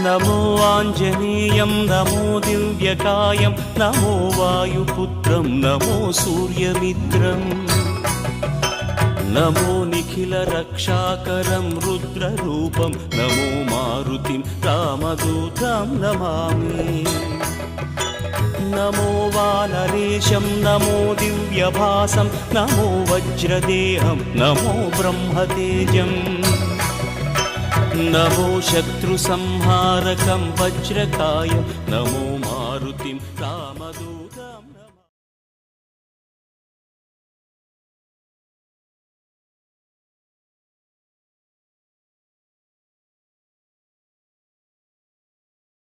नमो आञ्जनेयं नमो दिव्यकायं नमो वायुपुत्रं नमो सूर्यमित्रम् नमो निखिलरक्षाकरं रुद्ररूपं नमो मारुतिं रामदूतं Namami नमो वानरेशं नमो दिव्यभासं नमो वज्रदेहं नमो ब्रह्मतेजम् नमो शत्रुसंहारकं वज्रकायं नमो मारुतिं रामदूतं